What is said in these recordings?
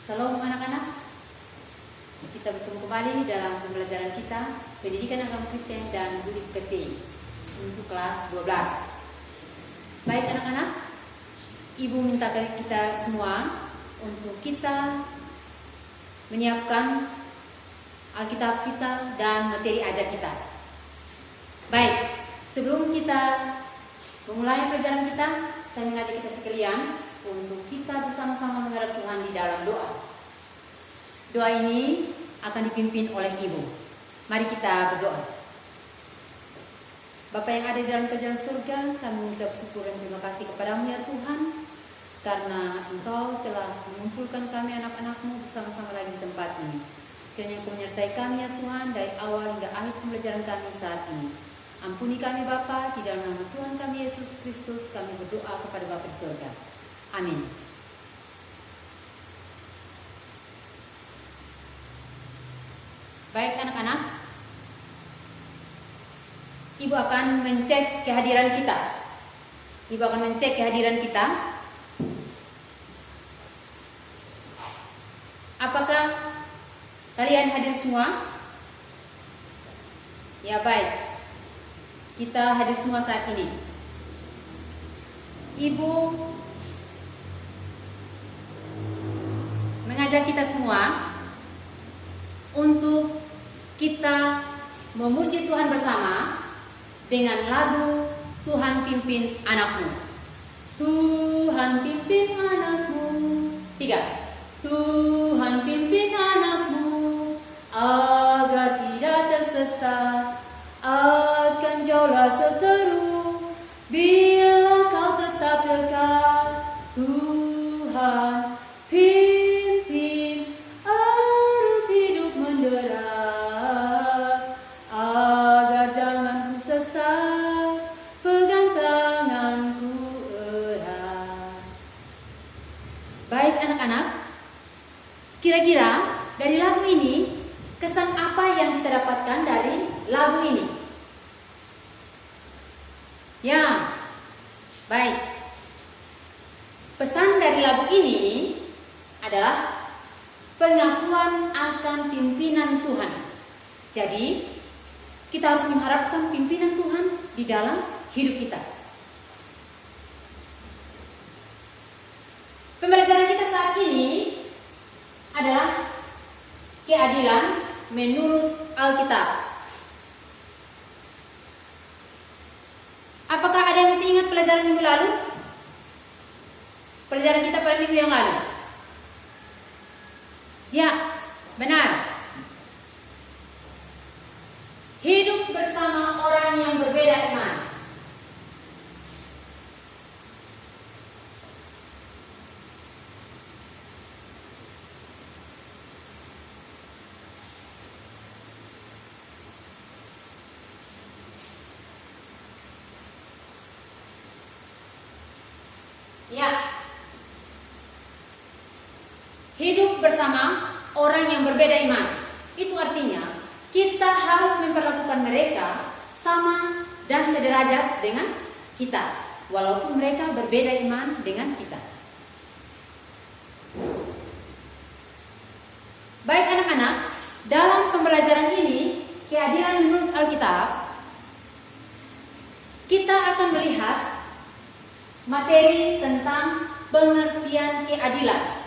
Salam anak-anak, kita bertemu kembali dalam pembelajaran kita Pendidikan Agama Kristen dan Budi Pekerti untuk kelas 12. Baik anak-anak, Ibu minta kita semua untuk kita menyiapkan Alkitab kita dan materi ajar kita. Baik, sebelum kita memulai pelajaran kita, saya mengajak kita sekalian untuk kita bersama-sama menghadap Tuhan di dalam doa. Doa ini akan dipimpin oleh Ibu. Mari kita berdoa. Bapa yang ada di dalam kerajaan surga, kami mengucap syukur dan terima kasih kepadamu ya Tuhan, karena Engkau telah mengumpulkan kami anak-anak-Mu bersama-sama lagi di tempat ini. Kiranya Engkau menyertai kami ya Tuhan dari awal hingga akhir pembelajaran kami saat ini. Ampuni kami Bapa, di dalam nama Tuhan kami Yesus Kristus kami berdoa kepada Bapa di surga. Amin. Baik anak-anak, Ibu akan mencek kehadiran kita. Ibu akan mencek kehadiran kita. Apakah kalian hadir semua? Ya baik, kita hadir semua saat ini. Ibu mengajak kita semua untuk kita memuji Tuhan bersama dengan lagu Tuhan pimpin anakmu. Tuhan pimpin anakmu. 3. Tuhan pimpin anakmu agar tidak tersesat, akan jauhlah seteru bila kau tetap dekat. Tuhan pimpin arus hidup menderas, agar jangan ku sesat, pegang tanganku erat. Baik anak-anak, kira-kira dari lagu ini kesan apa yang kita dapatkan dari lagu ini? Ya, baik. Pesan dari lagu ini adalah pengakuan akan pimpinan Tuhan. Jadi, kita harus mengharapkan pimpinan Tuhan di dalam hidup kita. Pembelajaran kita saat ini adalah keadilan menurut Alkitab. Apakah ada yang masih ingat pelajaran minggu lalu? Pelajaran kita pada minggu yang lalu. Ya, benar. Hidup bersama orang yang berbeda iman. Ya. Hidup bersama orang yang berbeda iman. Itu artinya kita harus memperlakukan mereka sama dan sederajat dengan kita, walaupun mereka berbeda iman dengan kita. Baik anak-anak, dalam pembelajaran ini, keadilan menurut Alkitab, kita akan melihat materi tentang pengertian keadilan.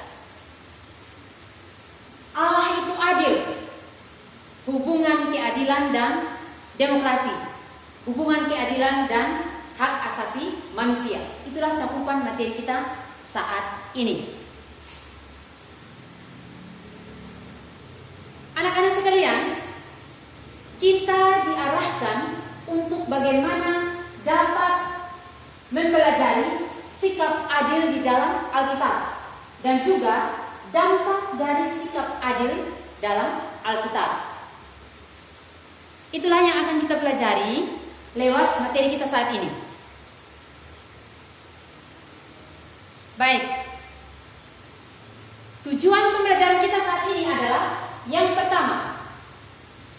Allah itu adil. Hubungan keadilan dan demokrasi, hubungan keadilan dan hak asasi manusia. Itulah cakupan materi kita saat ini. Anak-anak sekalian, kita diarahkan untuk bagaimana dapat mempelajari sikap adil di dalam Alkitab dan juga dampak dari sikap adil dalam Alkitab. Itulah yang akan kita pelajari lewat materi kita saat ini. Baik. Tujuan pembelajaran kita saat ini adalah yang pertama,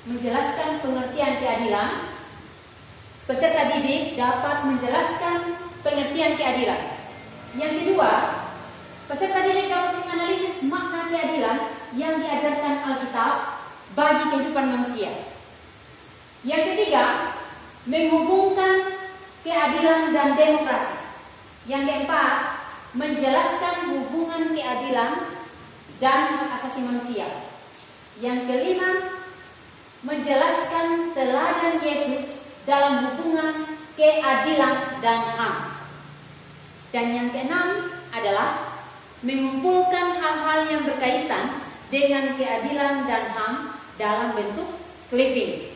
menjelaskan pengertian keadilan. Peserta didik dapat menjelaskan pengertian keadilan. Yang kedua, Peserta didik dapat menganalisis makna keadilan yang diajarkan Alkitab bagi kehidupan manusia. Yang ketiga, menghubungkan keadilan dan demokrasi. Yang keempat, menjelaskan hubungan keadilan dan hak asasi manusia. Yang kelima, menjelaskan teladan Yesus dalam hubungan keadilan dan HAM. Dan yang keenam adalah mengumpulkan hal-hal yang berkaitan dengan keadilan dan HAM dalam bentuk clipping.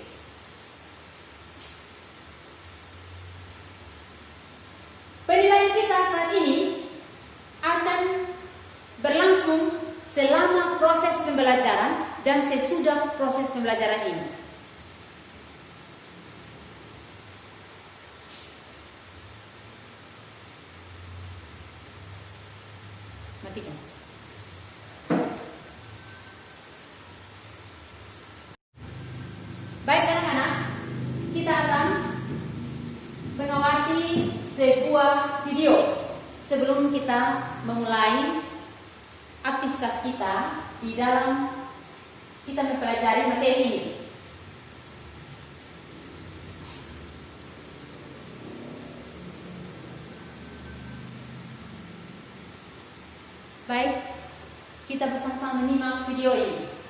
Penilaian kita saat ini akan berlangsung selama proses pembelajaran dan sesudah proses pembelajaran ini. Matikan. Baik anak-anak, kita akan mengawali sebuah video sebelum kita memulai aktivitas kita di dalam kita mempelajari materi ini. Baik, kita bersama-sama menyimak video ini.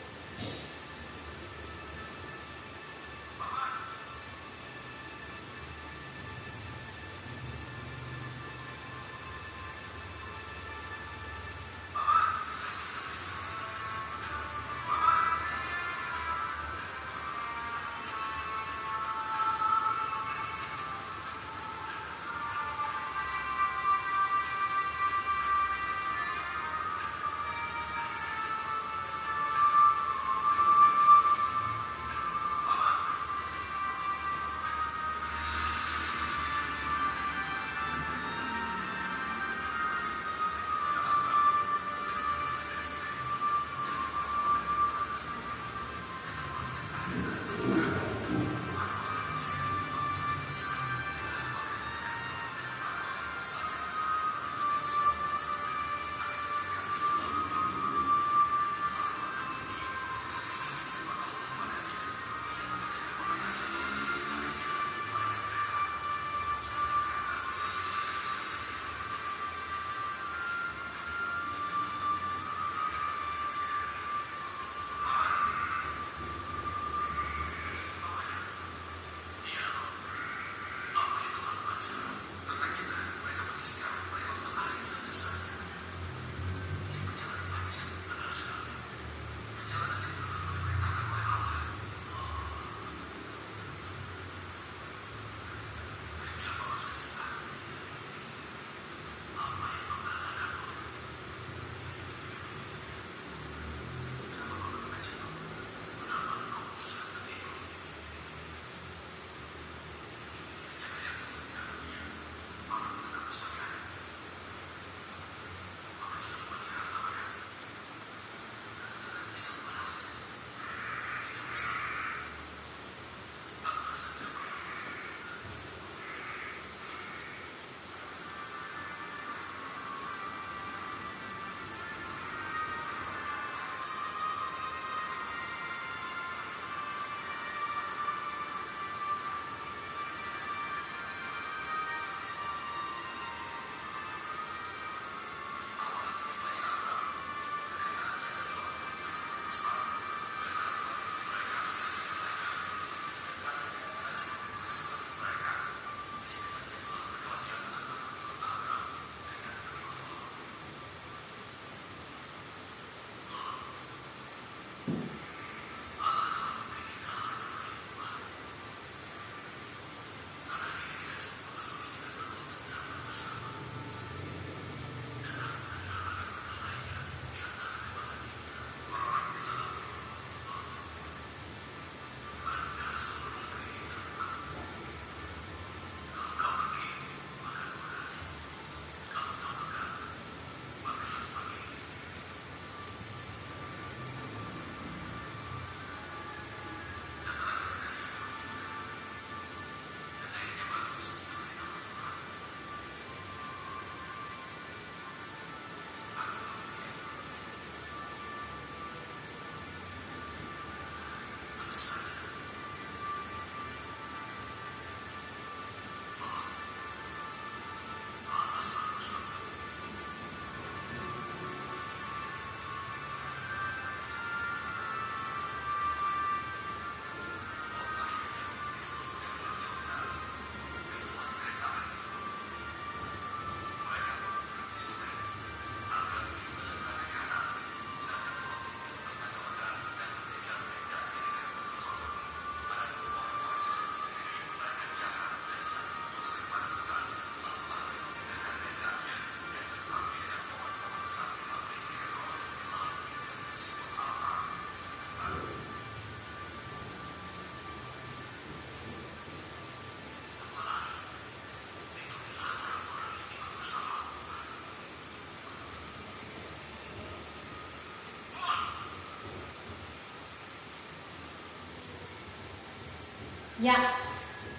Ya,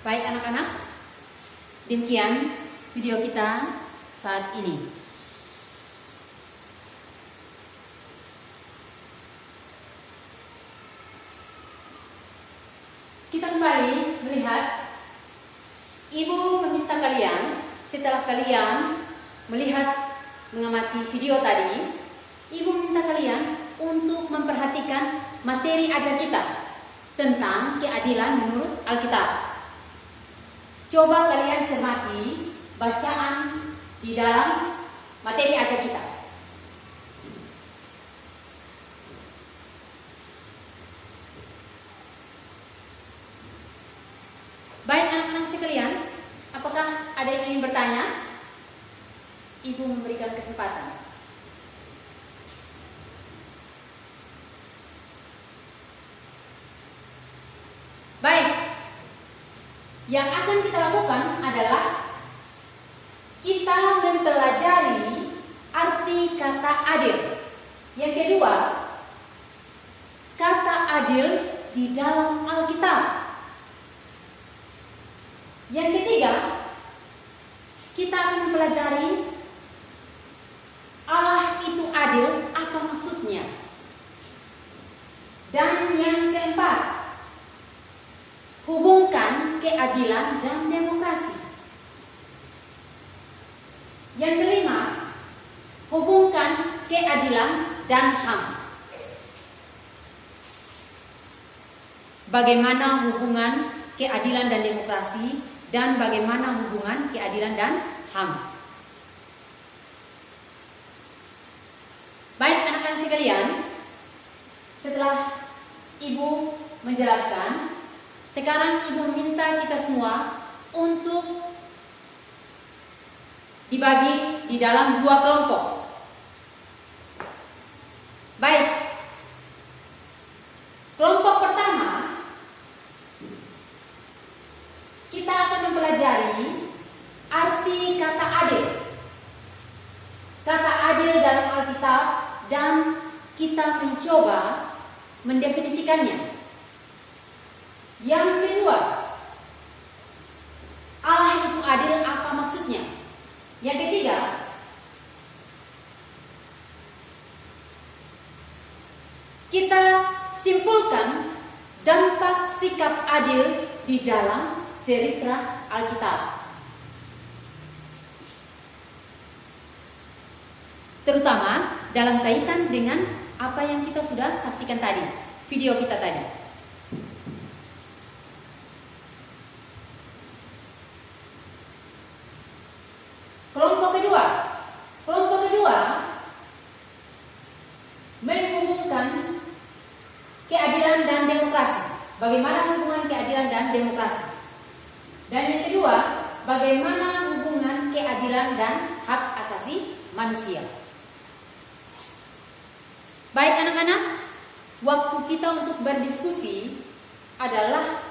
baik anak-anak, demikian video kita saat ini. Kita kembali melihat, Ibu meminta kalian, setelah kalian melihat, mengamati video tadi, Ibu minta kalian untuk memperhatikan materi ajar kita tentang keadilan menurut Alkitab. Coba kalian cermati bacaan di dalam materi ajar kita. Baik anak-anak sekalian, apakah ada yang ingin bertanya? Ibu memberikan kesempatan. Baik, yang akan kita lakukan adalah kita mempelajari arti kata adil. Yang kedua, kata adil di dalam Alkitab. Yang ketiga, kita akan mempelajari Allah itu adil, apa maksudnya. Dan yang keempat, hubungkan keadilan dan demokrasi. Yang kelima, hubungkan keadilan dan HAM. Bagaimana hubungan keadilan dan demokrasi dan bagaimana hubungan keadilan dan HAM. Baik anak-anak sekalian, setelah Ibu menjelaskan, sekarang Ibu minta kita semua untuk dibagi di dalam 2 kelompok. Baik, kelompok pertama, kita akan mempelajari arti kata adil. Kata adil dalam Alkitab, dan kita mencoba mendefinisikannya. Yang kedua, Allah itu adil, apa maksudnya? Yang ketiga, kita simpulkan dampak sikap adil di dalam cerita Alkitab, terutama dalam kaitan dengan apa yang kita sudah saksikan tadi, video kita tadi. Kelompok kedua menghubungkan keadilan dan demokrasi. Bagaimana hubungan keadilan dan demokrasi? Dan yang kedua, bagaimana hubungan keadilan dan hak asasi manusia? Baik anak-anak, waktu kita untuk berdiskusi adalah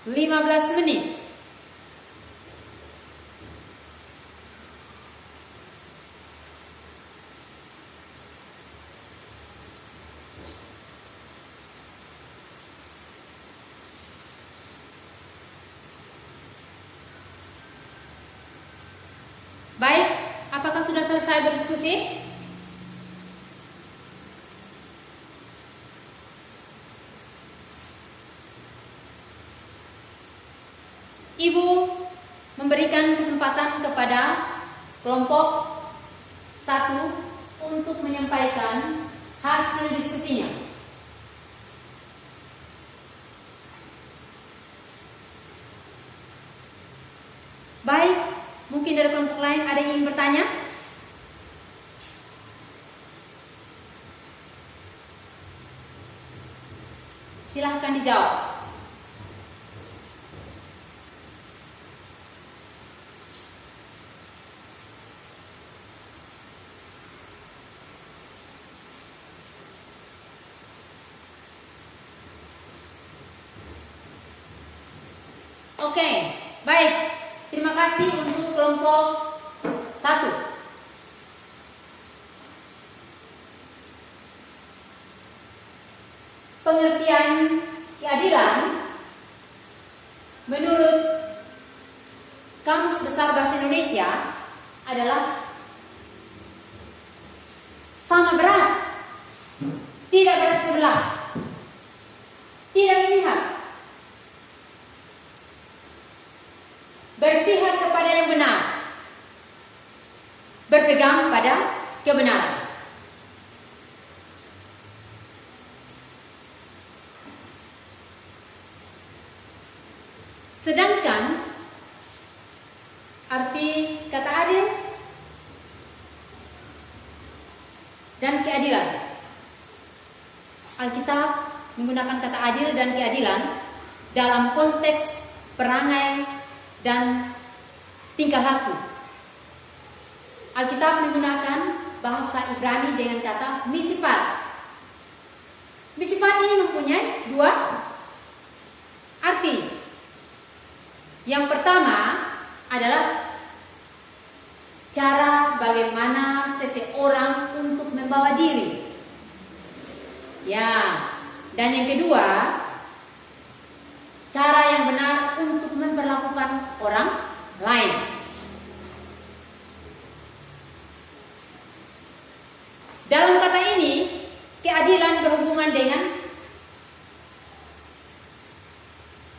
15 menit. Baik, apakah sudah selesai berdiskusi? Ibu memberikan kesempatan kepada kelompok 1 untuk menyampaikan hasil diskusinya. Baik, mungkin dari kelompok lain ada yang ingin bertanya? Silahkan dijawab. Oke, baik. Terima kasih untuk kelompok 1. pengertian keadilan menurut Kamus Besar Bahasa Indonesia adalah sama berat, tidak berat sebelah, tidak memihak, berpihak kepada yang benar, berpegang pada kebenaran. Sedangkan arti kata adil dan keadilan, Alkitab menggunakan kata adil dan keadilan dalam konteks perangai dan tingkah laku. Alkitab menggunakan bahasa Ibrani dengan kata misifat. Misifat ini mempunyai dua arti. Yang pertama adalah cara bagaimana seseorang untuk membawa diri. Ya, dan yang kedua, cara yang benar untuk memperlakukan orang lain. Dalam kata ini, keadilan berhubungan dengan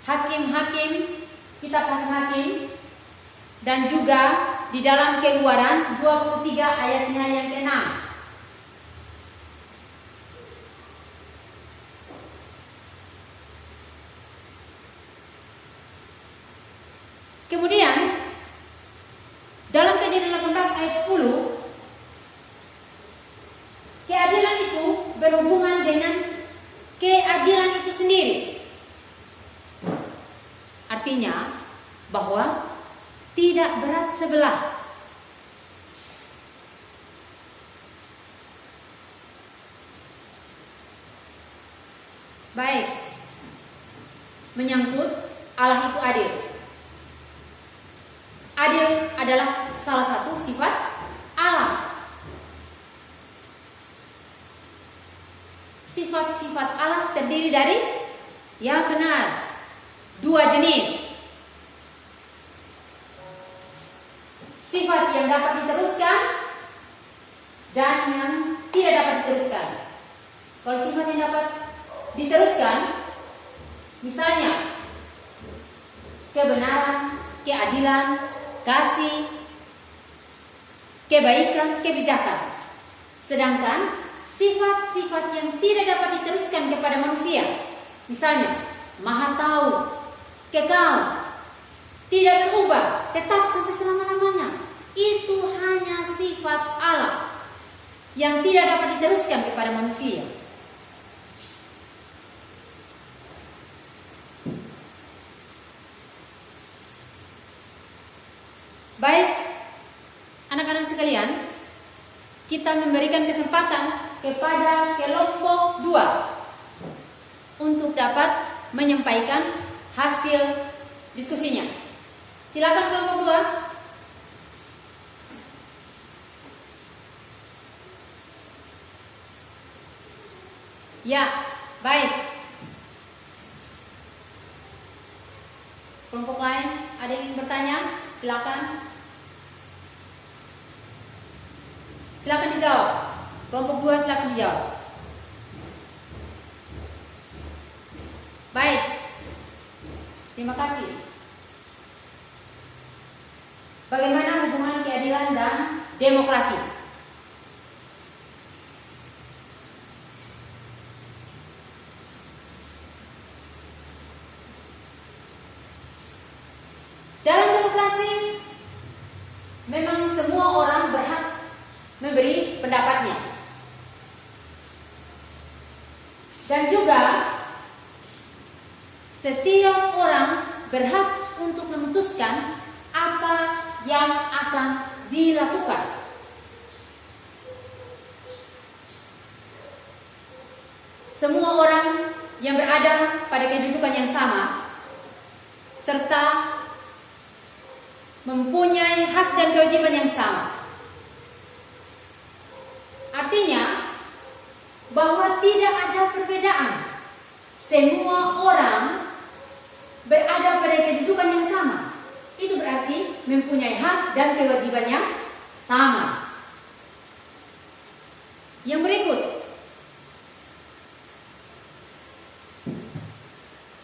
hakim-hakim, kitab hakim-hakim, dan juga di dalam Keluaran 23 ayatnya yang ke-6. Kemudian dalam Kejadian 18 ayat 10, keadilan itu berhubungan dengan keadilan itu sendiri. Artinya bahwa tidak berat sebelah. Baik, menyangkut Allah itu adil. Adil adalah salah satu sifat Allah. Sifat-sifat Allah terdiri dari yang benar, dua jenis. Sifat yang dapat diteruskan dan yang tidak dapat diteruskan. Kalau sifat yang dapat diteruskan, misalnya kebenaran, keadilan, kasih, kebaikan, kebijakan. Sedangkan sifat-sifat yang tidak dapat diteruskan kepada manusia, misalnya maha tahu, kekal, tidak berubah, tetap sampai selama-lamanya, itu hanya sifat Allah yang tidak dapat diteruskan kepada manusia. Baik, anak-anak sekalian, kita memberikan kesempatan kepada kelompok 2 untuk dapat menyampaikan hasil diskusinya. Silakan kelompok 2. Ya, baik. Kelompok lain ada yang ingin bertanya? Silakan. Silakan dijawab. Kelompok 2 silakan dijawab. Baik. Terima kasih. Bagaimana hubungan keadilan dan demokrasi? Dalam demokrasi, memang semua orang berhak memberi pendapatnya. Dan juga setiap orang berhak untuk memutuskan apa yang akan dilakukan. Semua orang yang berada pada kedudukan yang sama serta mempunyai hak dan kewajiban yang sama. Artinya bahwa tidak ada perbedaan. semua orang berada pada kedudukan yang sama. Itu berarti mempunyai hak dan kewajiban yang sama. Yang berikut,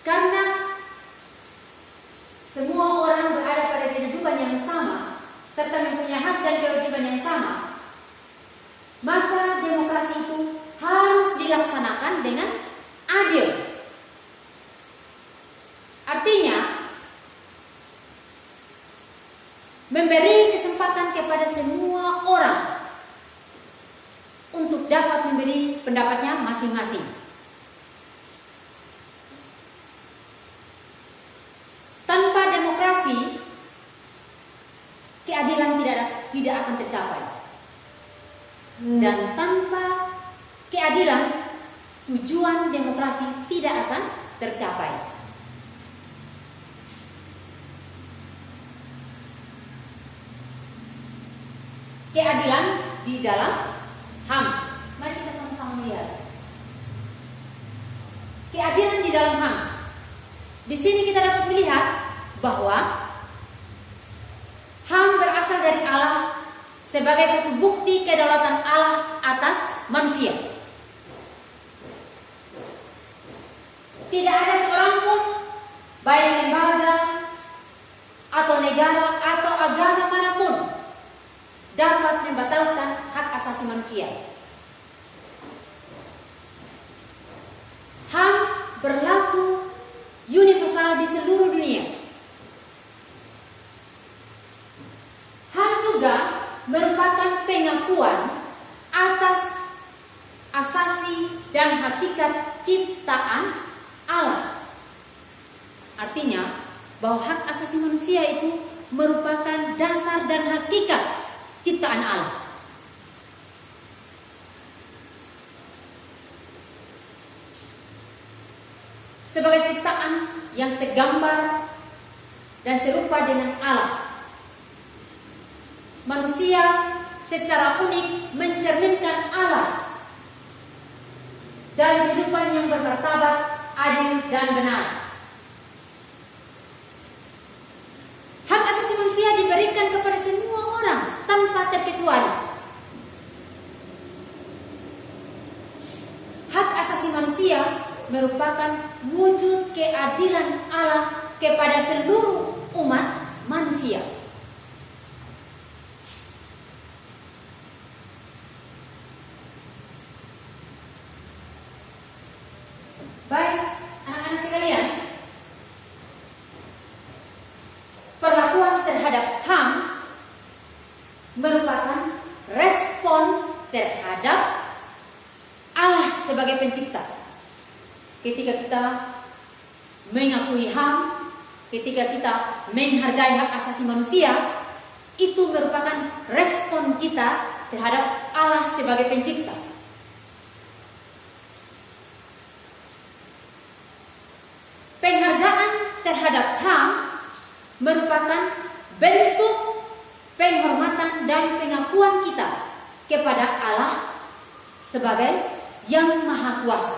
karena semua orang berada pada kedudukan yang sama serta mempunyai hak dan kewajiban yang sama, maka demokrasi itu harus dilaksanakan dengan adil. Artinya, memberi kesempatan kepada semua orang untuk dapat memberi pendapatnya masing-masing. Tanpa demokrasi, keadilan tidak akan tercapai. Dan tanpa keadilan, tujuan demokrasi tidak akan tercapai. Keadilan di dalam HAM. Mari kita sama-sama lihat. Keadilan di dalam HAM. Di sini kita dapat melihat bahwa HAM berasal dari Allah sebagai satu bukti kedaulatan Allah atas manusia. Tidak ada seorang pun, baik lembaga atau negara atau agama manapun, dapat membatalkan hak asasi manusia. HAM berlaku universal di seluruh dunia. HAM juga merupakan pengakuan atas asasi dan hakikat ciptaan Allah. Artinya bahwa hak asasi manusia itu merupakan dasar dan hakikat ciptaan Allah. Sebagai ciptaan yang segambar dan serupa dengan Allah, manusia secara unik mencerminkan Allah dalam kehidupan yang bermartabat, adil dan benar. Hak asasi manusia diberikan kepada semua orang tanpa terkecuali. Hak asasi manusia merupakan wujud keadilan Allah kepada seluruh umat manusia. Baik, anak-anak sekalian, perlakuan terhadap HAM merupakan respon terhadap Allah sebagai pencipta. Ketika kita mengakui HAM, ketika kita menghargai hak asasi manusia, itu merupakan respon kita terhadap Allah sebagai pencipta. Penghargaan terhadap HAM merupakan bentuk penghormatan dan pengakuan kita kepada Allah sebagai Yang Maha Kuasa.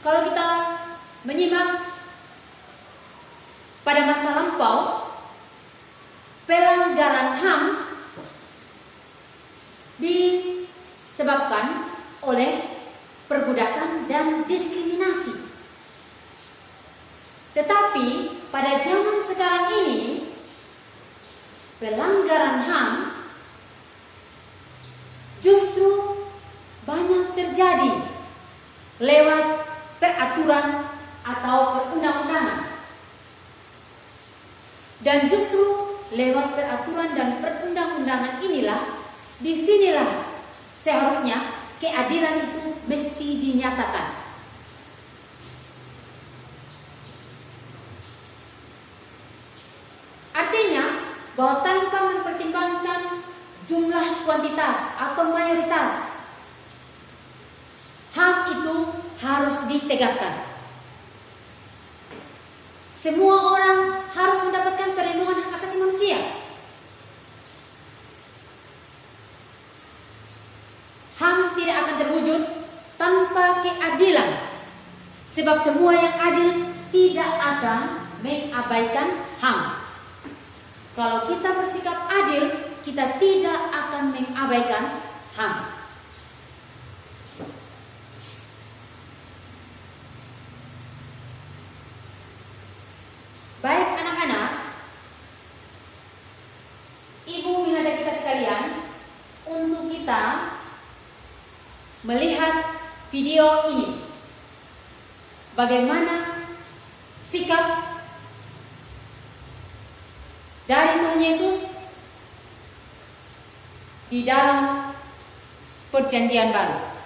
Kalau kita menyimak pada masa lampau, pelanggaran HAM disebabkan oleh perbudakan dan diskriminasi. Tetapi pada zaman sekarang ini, pelanggaran HAM justru banyak terjadi lewat peraturan atau perundang-undangan. Dan justru lewat peraturan dan perundang-undangan inilah, disinilah seharusnya keadilan itu mesti dinyatakan. Artinya bahwa tanpa mempertimbangkan jumlah kuantitas atau mayoritas, HAM itu harus ditegakkan. Semua orang harus mendapatkan perlindungan hak asasi manusia. Sebab semua yang adil tidak akan mengabaikan HAM. Kalau kita bersikap adil, kita tidak akan mengabaikan HAM. Baik anak-anak, Ibu mengajak kita sekalian untuk kita melihat video ini. Bagaimana sikap dari Tuhan Yesus di dalam Perjanjian Baru.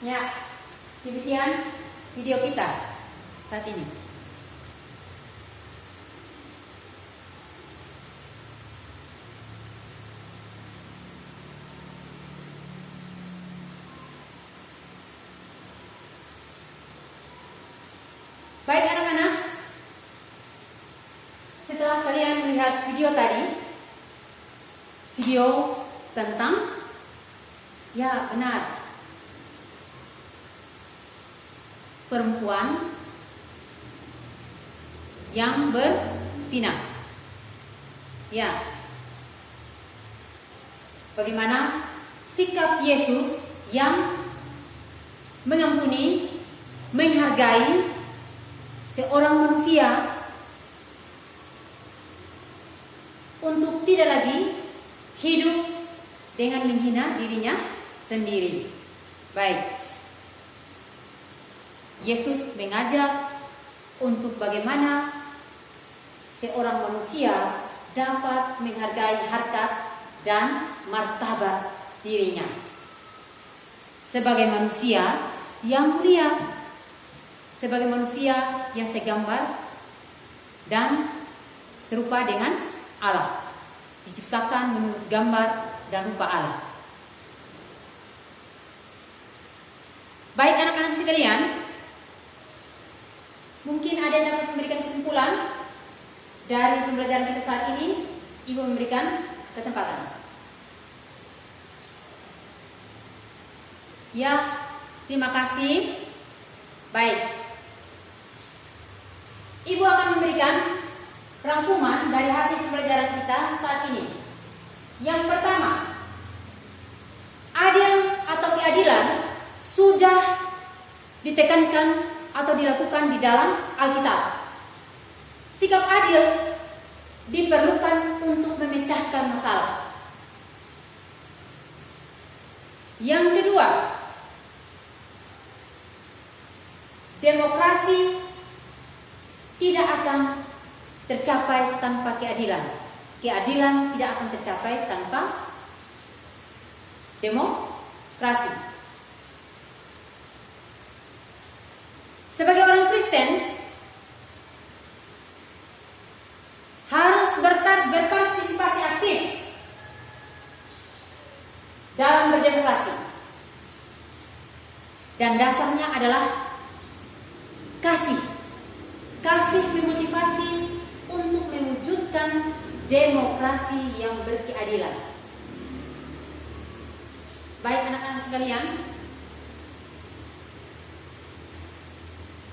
Ya, demikian video kita saat ini. Baik anak-anak, setelah kalian melihat video tadi, video tentang, ya benar, perempuan yang bersinar. Ya. Bagaimana sikap Yesus yang mengampuni, menghargai seorang manusia untuk tidak lagi hidup dengan menghina dirinya sendiri. Baik. Yesus mengajak untuk bagaimana seorang manusia dapat menghargai harkat dan martabat dirinya sebagai manusia yang mulia, sebagai manusia yang segambar dan serupa dengan Allah, diciptakan menurut gambar dan rupa Allah. Baik anak-anak sekalian, mungkin ada yang dapat memberikan kesimpulan dari pembelajaran kita saat ini. Ibu memberikan kesempatan. Ya, terima kasih. Baik. Ibu akan memberikan rangkuman dari hasil pembelajaran kita saat ini. Yang pertama, adil atau keadilan sudah ditekankan atau dilakukan di dalam Alkitab. Sikap adil diperlukan untuk memecahkan masalah. Yang kedua, demokrasi tidak akan tercapai tanpa keadilan. Keadilan tidak akan tercapai tanpa demokrasi. Sebagai orang Kristen harus berpartisipasi aktif dalam berdemokrasi. Dan dasarnya adalah kasih. Kasih memotivasi untuk mewujudkan demokrasi yang berkeadilan. Baik anak-anak sekalian,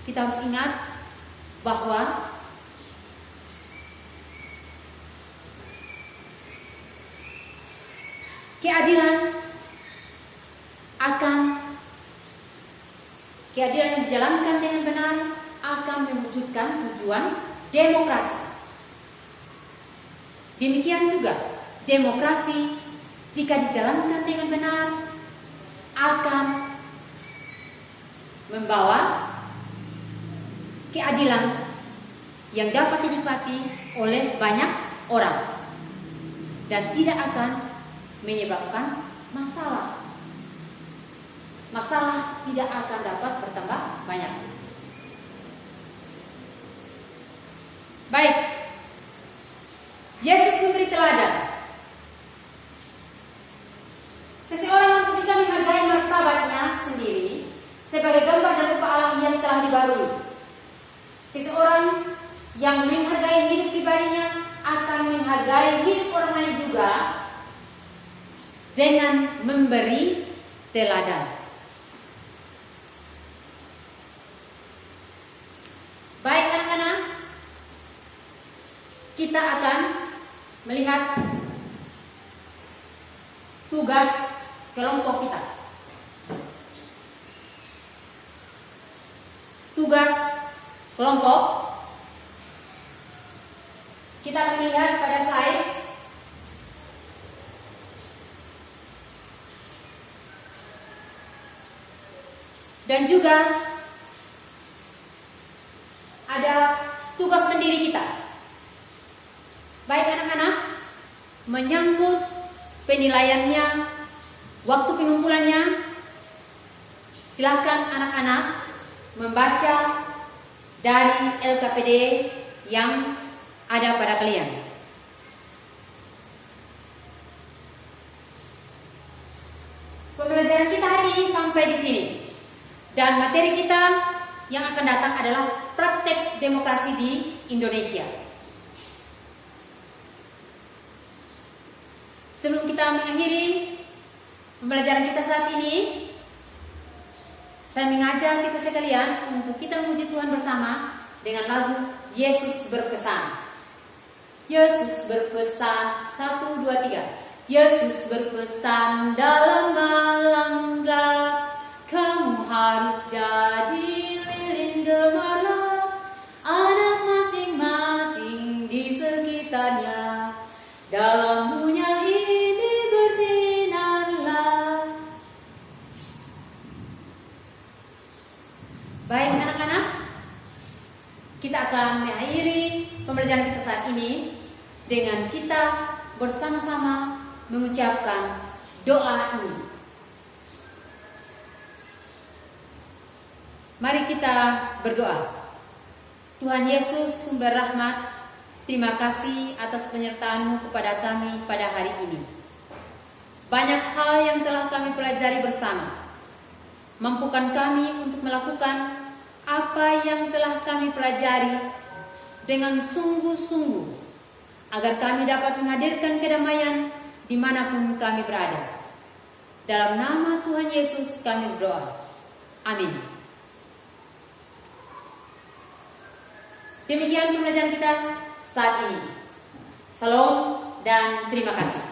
kita harus ingat bahwa keadilan yang dijalankan dengan benar akan mewujudkan tujuan demokrasi. Demikian juga demokrasi jika dijalankan dengan benar akan membawa keadilan yang dapat dinikmati oleh banyak orang dan tidak akan menyebabkan masalah. Masalah tidak akan dapat bertambah banyak. Baik, Yesus memberi teladan. Seseorang harus bisa menghargai martabatnya sendiri sebagai gambar dan rupa Allah yang telah dibarui. Seseorang yang menghargai hidup pribadinya akan menghargai hidup orang lain juga dengan memberi teladan. Baik anak-anak, kita akan melihat tugas kelompok kita. Tugas kelompok kita akan melihat pada slide. Dan juga ada tugas pendiri kita. Baik anak-anak, menyangkut penilaiannya, waktu pengumpulannya, Silakan anak-anak membaca dari LKPD yang ada pada kalian. Pembelajaran kita hari ini sampai di sini. Dan materi kita yang akan datang adalah praktek demokrasi di Indonesia. Sebelum kita mengakhiri pembelajaran kita saat ini, saya mengajak kita sekalian untuk kita memuji Tuhan bersama dengan lagu Yesus Berpesan. Yesus berpesan, 1, 2, 3. Yesus berpesan dalam malam gelap, kamu harus jadi lilin gemerlap, anak masing-masing di sekitarnya, dalam dunia ini bersinarlah. Baik anak-anak, kita akan mengakhiri pembelajaran kita saat ini dengan kita bersama-sama mengucapkan doa ini. Mari kita berdoa. Tuhan Yesus sumber rahmat, terima kasih atas penyertaan-Mu kepada kami pada hari ini. Banyak hal yang telah kami pelajari bersama. Mampukan kami untuk melakukan apa yang telah kami pelajari dengan sungguh-sungguh, agar kami dapat menghadirkan kedamaian dimanapun kami berada. Dalam nama Tuhan Yesus kami berdoa. Amin. Demikian pembelajaran kita saat ini. Salam dan terima kasih.